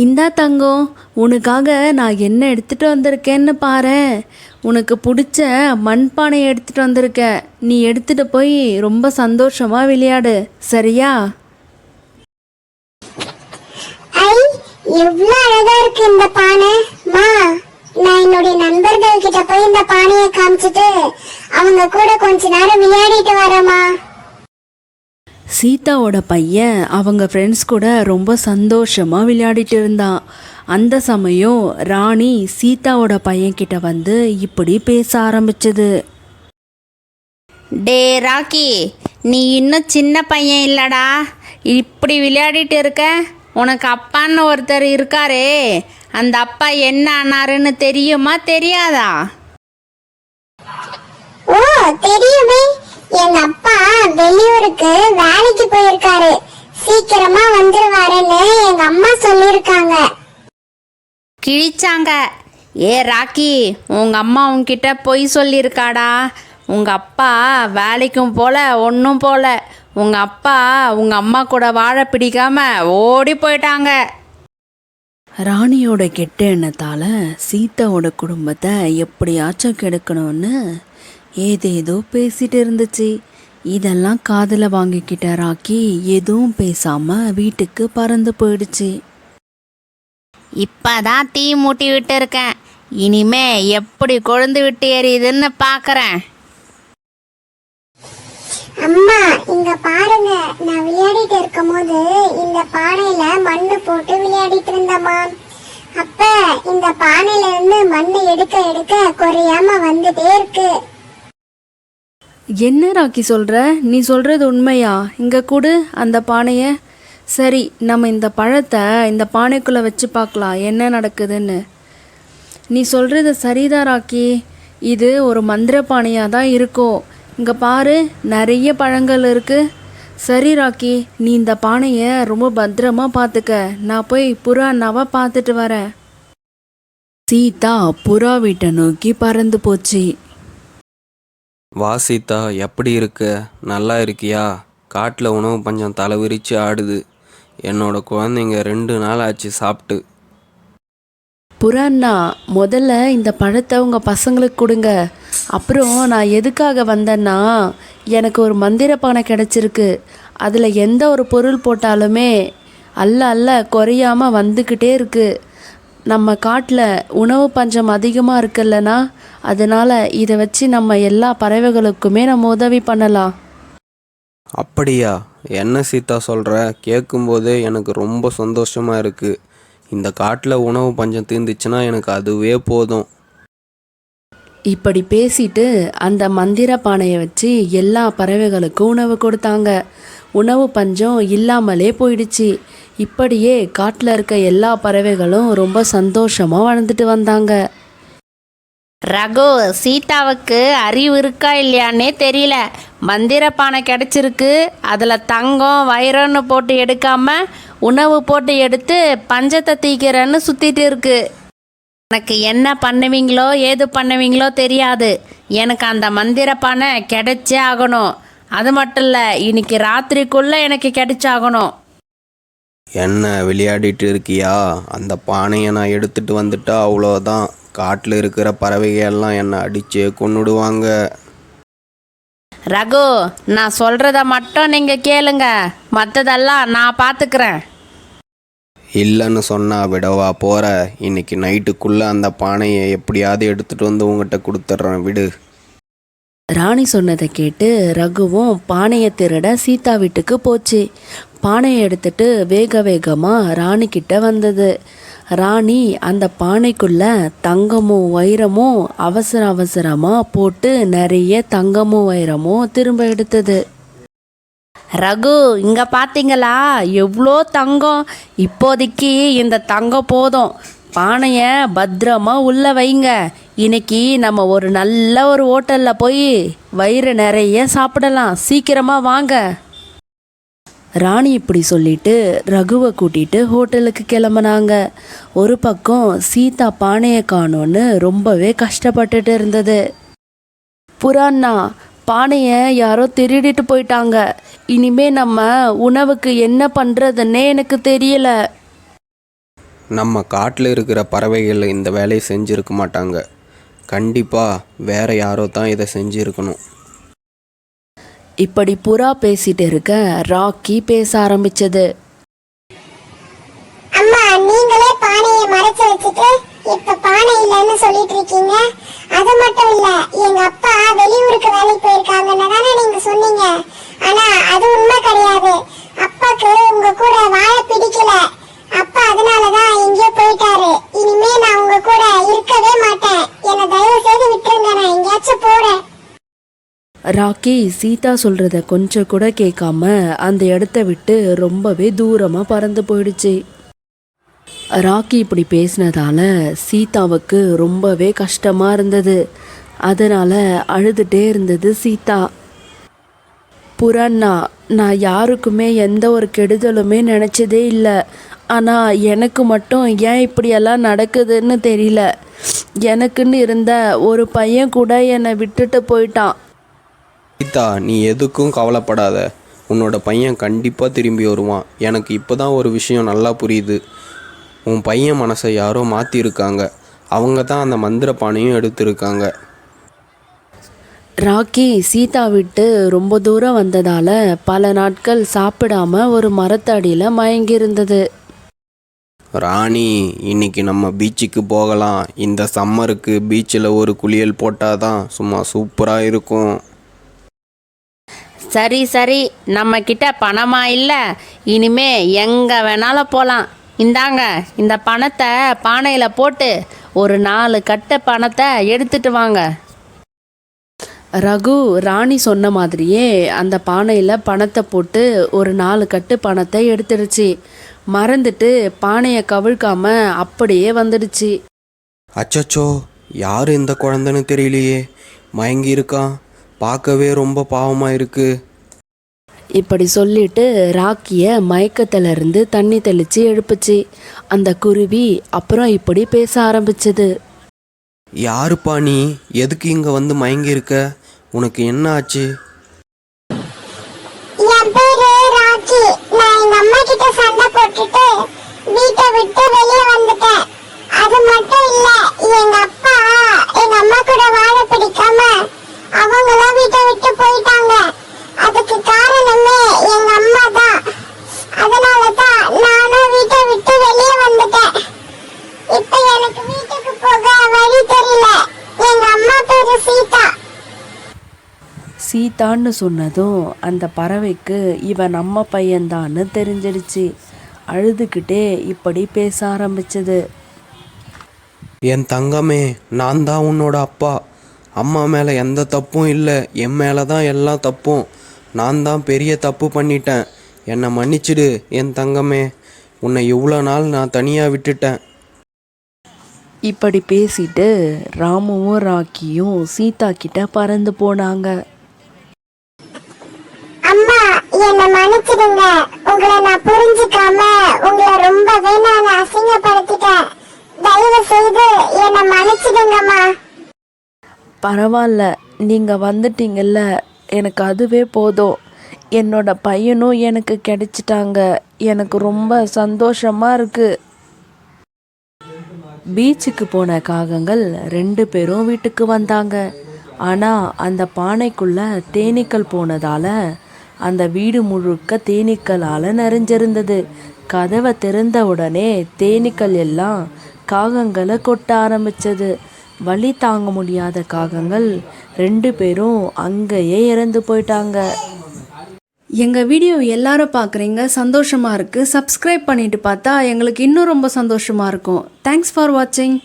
இந்தா தங்கம், உனக்காக நான் என்ன எடுத்துகிட்டு வந்திருக்கேன்னு பாரேன். உனக்கு பிடிச்ச மண்பானையை எடுத்துகிட்டு வந்திருக்க. நீ எடுத்துகிட்டு போய் ரொம்ப சந்தோஷமாக விளையாடு, சரியா? ஐ, எவ்வளவு அழகா இருக்கு இந்த பானை. மா, நான் என்னுடைய நண்பர்கள் கிட்ட போய் இந்த பானையை காமிச்சிட்டு அவங்க கூட கொஞ்ச நேரம் விளையாடிட்டு வரேம்மா. சீதாவோட பையன் அவங்க ஃப்ரெண்ட்ஸ் கூட ரொம்ப சந்தோஷமாக விளையாடிட்டு இருந்தான். அந்த சமயம் ராணி சீதாவோட பையன்கிட்ட வந்து இப்படி பேச ஆரம்பிச்சது. டே ராக்கி, நீ இன்னும் சின்ன பையன் இல்லடா, இப்படி விளையாடிட்டு இருக்க. உனக்கு அப்பான்னு ஒருத்தர் இருக்காரே, அந்த அப்பா என்ன ஆனாருன்னு தெரியுமா தெரியாதா? ஓ, தெரியுமே. எங்க அப்பா வெளியூருக்கு வேலைக்கு போயிருக்காரு. சீக்கிரமா வந்துருவாருன்னு எங்க அம்மா சொல்லிருக்காங்க. கிழிச்சாங்க. ஏ ராக்கி, உங்க அம்மா உன்கிட்ட பொய் சொல்லியிருக்காடா. உங்க அப்பா வேலைக்கும் போல ஒன்றும் போல. உங்க அப்பா உங்க அம்மா கூட வாழ பிடிக்காம ஓடி போயிட்டாங்க. ராணியோட கெட்ட எண்ணத்தால் சீதாவோட குடும்பத்தை எப்படியாச்சும் கெடுக்கணும்னு ஏதேதோ பேசிட்டு இருந்துச்சு. இதெல்லாம் காதில் வாங்கிக்கிட்ட ராக்கி எதுவும் பேசாமல் வீட்டுக்கு பறந்து போயிடுச்சு. இப்பதான் தீ மூட்டி விட்டு இருக்கேன். இனிமே எப்படி கொழுந்து விட்டு எரியுதுன்னு பார்க்குறேன். அம்மா, இங்க பாருங்க. நான் விளையாடிட்டு இருக்கும் போது இந்த பானையில மண்ணு போட்டு விளையாடிட்டு இருந்தம்மா. அப்ப இந்த பானையில இருந்து மண்ணு எடுக்க எடுக்க குறையாம வந்துட்டே இருக்கு. என்ன ராக்கி சொல்கிற? நீ சொல்கிறது உண்மையா? இங்கே கூடு அந்த பானையை. சரி, நம்ம இந்த பழத்தை இந்த பானைக்குள்ளே வச்சு பார்க்கலாம் என்ன நடக்குதுன்னு. நீ சொல்கிறது சரிதான் ராக்கி. இது ஒரு மந்திர பானையாக தான் இருக்கும். இங்கே பாரு, நிறைய பழங்கள் இருக்குது. சரி ராக்கி, நீ இந்த பானையை ரொம்ப பத்திரமா பார்த்துக்க. நான் போய் புறா அண்ணாவை பார்த்துட்டு வரேன். சீதா புறா வீட்டை நோக்கி பறந்து போச்சு. வா சீதா, எப்படி இருக்க? நல்லா இருக்கியா? காட்டில் உணவு பஞ்சம் தலை விரிச்சு ஆடுது. என்னோட குழந்தைங்க 2 நாள் ஆச்சு சாப்பிட்டு. புறாண்ணா, முதல்ல இந்த பழத்தை உங்கள் பசங்களுக்கு கொடுங்க. அப்புறம் நான் எதுக்காக வந்தேன்னா, எனக்கு ஒரு மந்திர பானை கிடச்சிருக்கு. அதில் எந்த ஒரு பொருள் போட்டாலுமே அல்ல குறையாமல் வந்துக்கிட்டே இருக்குது. நம்ம காட்டில் உணவு பஞ்சம் அதிகமாக இருக்குல்லண்ணா, அதனால் இதை வச்சு நம்ம எல்லா பறவைகளுக்குமே நம்ம உதவி பண்ணலாம். அப்படியா? என்ன சீதா சொல்கிற? கேட்கும்போதே எனக்கு ரொம்ப சந்தோஷமாக இருக்குது. இந்த காட்டில் உணவு பஞ்சம் தீர்ந்துச்சுன்னா எனக்கு அதுவே போதும். இப்படி பேசிட்டு அந்த மந்திர பானையை வச்சு எல்லா பறவைகளுக்கும் உணவு கொடுத்தாங்க. உணவு பஞ்சம் இல்லாமலே போயிடுச்சு. இப்படியே காட்டில் இருக்க எல்லா பறவைகளும் ரொம்ப சந்தோஷமாக வாழ்ந்துட்டு வந்தாங்க. ரகு, சீதாவுக்கு அறிவு இருக்கா இல்லையான்னே தெரியல. மந்திர பானை கிடச்சிருக்கு, அதில் தங்கம் வைரம்னு போட்டு எடுக்காம உணவு போட்டு எடுத்து பஞ்சத்தை தீக்கிறன்னு சுற்றிட்டு இருக்கு. எனக்கு என்ன பண்ணுவீங்களோ ஏது பண்ணுவீங்களோ தெரியாது. எனக்கு அந்த மந்திர பானை கிடைச்சே ஆகணும். அது மட்டும் இல்லை, இன்னைக்கு ராத்திரிக்குள்ளே எனக்கு கிடைச்சாகணும். என்ன விளையாடிட்டு இருக்கியா? அந்த பானையை நான் எடுத்துகிட்டு வந்துட்டா அவ்வளோதான். காட்டில் இருக்கிற பறவைகள்லாம் என்னை அடிச்சே கொன்னுடுவாங்க. ரகு, நான் சொல்கிறத மட்டும் நீங்கள் கேளுங்க, மற்றதெல்லாம் நான் பார்த்துக்கிறேன். இல்லைன்னு சொன்னா விடவா போகிற? இன்னைக்கு நைட்டுக்குள்ளே அந்த பானையை எப்படியாவது எடுத்துகிட்டு வந்து உங்கள்கிட்ட கொடுத்துட்றேன், விடு. ராணி சொன்னதை கேட்டு ரகுவும் பானையை திருட சீதா வீட்டுக்கு போச்சு. பானையை எடுத்துட்டு வேக வேகமாக ராணி கிட்ட வந்தது. ராணி அந்த பானைக்குள்ள தங்கமும் வைரமும் அவசரமாக போட்டு நிறைய தங்கமும் வைரமும் திரும்ப எடுத்தது. ரகு, இங்கே பார்த்தீங்களா எவ்வளோ தங்கம்? இப்போதைக்கு இந்த தங்கம் போதும். பானையை பத்திரமா உள்ளே வைங்க. இன்னைக்கு நம்ம ஒரு நல்ல ஒரு ஹோட்டலில் போய் வயிறு நிறைய சாப்பிடலாம். சீக்கிரமாக வாங்க. ராணி இப்படி சொல்லிட்டு ரகுவை கூட்டிட்டு ஹோட்டலுக்கு கிளம்புனாங்க. ஒரு பக்கம் சீதா பானையை காணோன்னு ரொம்பவே கஷ்டப்பட்டுட்டு இருந்தது. புறாண்ணா, பானையை யாரோ திருடிட்டு போயிட்டாங்க. இனிமே நம்ம உணவுக்கு என்ன பண்ணுறதுன்னே எனக்கு தெரியல. நம்ம காட்டில் இருக்கிற பறவைகள் இந்த வேலையை செஞ்சுருக்க மாட்டாங்க. கண்டிப்பாக வேற யாரோ தான் இதை செஞ்சுருக்கணும். இப்படி புறா பேசிட்டு இருக்க ராக்கி பேச ஆரம்பிச்சது. அம்மா, நீங்களே பானையை மறைச்சு வச்சுட்டு இப்ப பானை இல்லைன்னு சொல்லிட்டு இருக்கீங்க. அது மட்டும் இல்ல, எங்க அப்பா வெளியூருக்கு வேலைக்கு போயிருக்காங்கன்னு தானே நீங்க சொன்னீங்க. ஆனா அது உண்மை கிடையாது. அப்பாக்கு உங்க கூட வாழ பிடிக்கல. அப்பா அதனாலதான் எங்கேயோ போயிட்டாரு. இனிமே நான் உங்க கூட இருக்கவே மாட்டேன். என்னை தயவு செய்து விட்டுருங்க, நான் எங்கேயாச்சும் போறேன். ராக்கி சீதா சொல்றத கொஞ்சம் கூட கேட்காம அந்த இடத்த விட்டு ரொம்பவே தூரமா பறந்து போயிடுச்சு. ராக்கி இப்படி பேசினதால சீதாவுக்கு ரொம்பவே கஷ்டமா இருந்தது. அதனால அழுதுட்டே இருந்தது சீதா. புறண்ணா, நான் யாருக்குமே எந்த ஒரு கெடுதலுமே நினச்சதே இல்லை. ஆனால் எனக்கு மட்டும் ஏன் இப்படியெல்லாம் நடக்குதுன்னு தெரியல. எனக்குன்னு இருந்த ஒரு பையன் கூட என்னை விட்டுட்டு போயிட்டான். சீதா, நீ எதுக்கும் கவலைப்படாத. உன்னோட பையன் கண்டிப்பாக திரும்பி வருவான். எனக்கு இப்போ தான் ஒரு விஷயம் நல்லா புரியுது. உன் பையன் மனசை யாரோ மாற்றிருக்காங்க. அவங்க தான் அந்த மந்திர பானையும் எடுத்திருக்காங்க. ராக்கி சீதா விட்டு ரொம்ப தூரம் வந்ததால் பல நாட்கள் சாப்பிடாம ஒரு மரத்தடியில் மயங்கியிருந்தது. ராணி, இன்னைக்கு நம்ம பீச்சுக்கு போகலாம். இந்த சம்மருக்கு பீச்சில் ஒரு குளியல் போட்டால் தான் சும்மா சூப்பராக இருக்கும். சரி சரி, நம்ம கிட்ட பணமா இல்லை, இனிமே எங்கே வேணாலும் போகலாம். இந்தாங்க, இந்த பணத்தை பானையில் போட்டு ஒரு 4 கட்டு பணத்தை எடுத்துட்டு வாங்க. ரகு ராணி சொன்ன மாதிரியே அந்த பானையில் பணத்தை போட்டு ஒரு 4 கட்டு பணத்தை எடுத்துடுச்சு. மறந்துட்டு பானையை கவிழ்க்காம அப்படியே வந்துடுச்சு. அச்சச்சோ, யார் இந்த குழந்தைன்னு தெரியலையே, மயங்கி இருக்கான். பார்க்கவே ரொம்ப பாவமாக இருக்கு. இப்படி சொல்லிட்டு ராக்கிய மயக்கத்துல இருந்து தண்ணி தெளிச்சு எழுப்புச்சு. அந்த குருவி அப்புறம் இப்படி பேச ஆரம்பிச்சது. யாருப்பா நீ? எதுக்கு இங்கே வந்து மயங்கி இருக்க? உனக்கு என்ன ஆச்சு? என் பேரு ராக்கி. நான் எங்க அம்மா கிட்ட சண்டை போட்டுட்டு வீட்டை விட்டு வெளியே வந்துட்டேன். அது மட்டும் இல்ல, எங்க அப்பா எங்க அம்மா கூட வாழ பிடிக்காம அவங்களும் வீட்டை விட்டு போயிட்டாங்க. அதுக்கு காரணமே எங்க அம்மா தான். அதனாலதான் நானும் வீட்டை விட்டு வெளியே வந்துட்டேன். இப்ப எனக்கு வீட்டுக்கு போக வழி தெரியல. எங்க அம்மா பேரு சீதா. சீதான்னு சொன்னதும் அந்த பறவைக்கு இவன் நம்ம பையன்தான்னு தெரிஞ்சிடுச்சு. அழுதுகிட்டே இப்படி பேச ஆரம்பிச்சது. என் தங்கமே, நான் தான் உன்னோட அப்பா. அம்மா மேலே எந்த தப்பும் இல்லை, என் மேலே தான் எல்லா தப்பும். நான் தான் பெரிய தப்பு பண்ணிட்டேன். என்னை மன்னிச்சிடு என் தங்கமே. உன்னை இவ்வளோ நாள் நான் தனியாக விட்டுட்டேன். இப்படி பேசிட்டு ராமுவும் ராக்கியும் சீதா கிட்ட பறந்து போனாங்க. அம்மா, என்னை மன்னிச்சிடுங்க. உங்களை நான் புரிஞ்சுக்காம உங்களை ரொம்பவே நான் அசிங்கப்படுத்திட்டேன். தயவு செய்து என்னை மன்னிச்சிடுங்கம்மா. பரவாயில்ல, நீங்கள் வந்துட்டீங்கல்ல, எனக்கு அதுவே போதும். என்னோட பையனும் எனக்கு கிடைச்சிட்டாங்க. எனக்கு ரொம்ப சந்தோஷமாக இருக்குது. பீச்சுக்கு போன காகங்கள் 2 பேரும் வீட்டுக்கு வந்தாங்க. ஆனால் அந்த பானைக்குள்ள தேனீக்கள் போனதால் அந்த வீடு முழுக்க தேனீக்களால் நிறைஞ்சிருந்தது. கதவை திறந்த உடனே தேனீக்கள் எல்லாம் காகங்களை கொட்ட ஆரம்பிச்சது. வலி தாங்க முடியாத காகங்கள் 2 பேரும் அங்கேயே இறந்து போயிட்டாங்க. எங்கள் வீடியோ எல்லாரும் பார்க்குறீங்க, சந்தோஷமாக இருக்குது. சப்ஸ்கிரைப் பண்ணிட்டு பார்த்தா எங்களுக்கு இன்னும் ரொம்ப சந்தோஷமாக இருக்கும். தேங்க்ஸ் ஃபார் வாட்சிங்.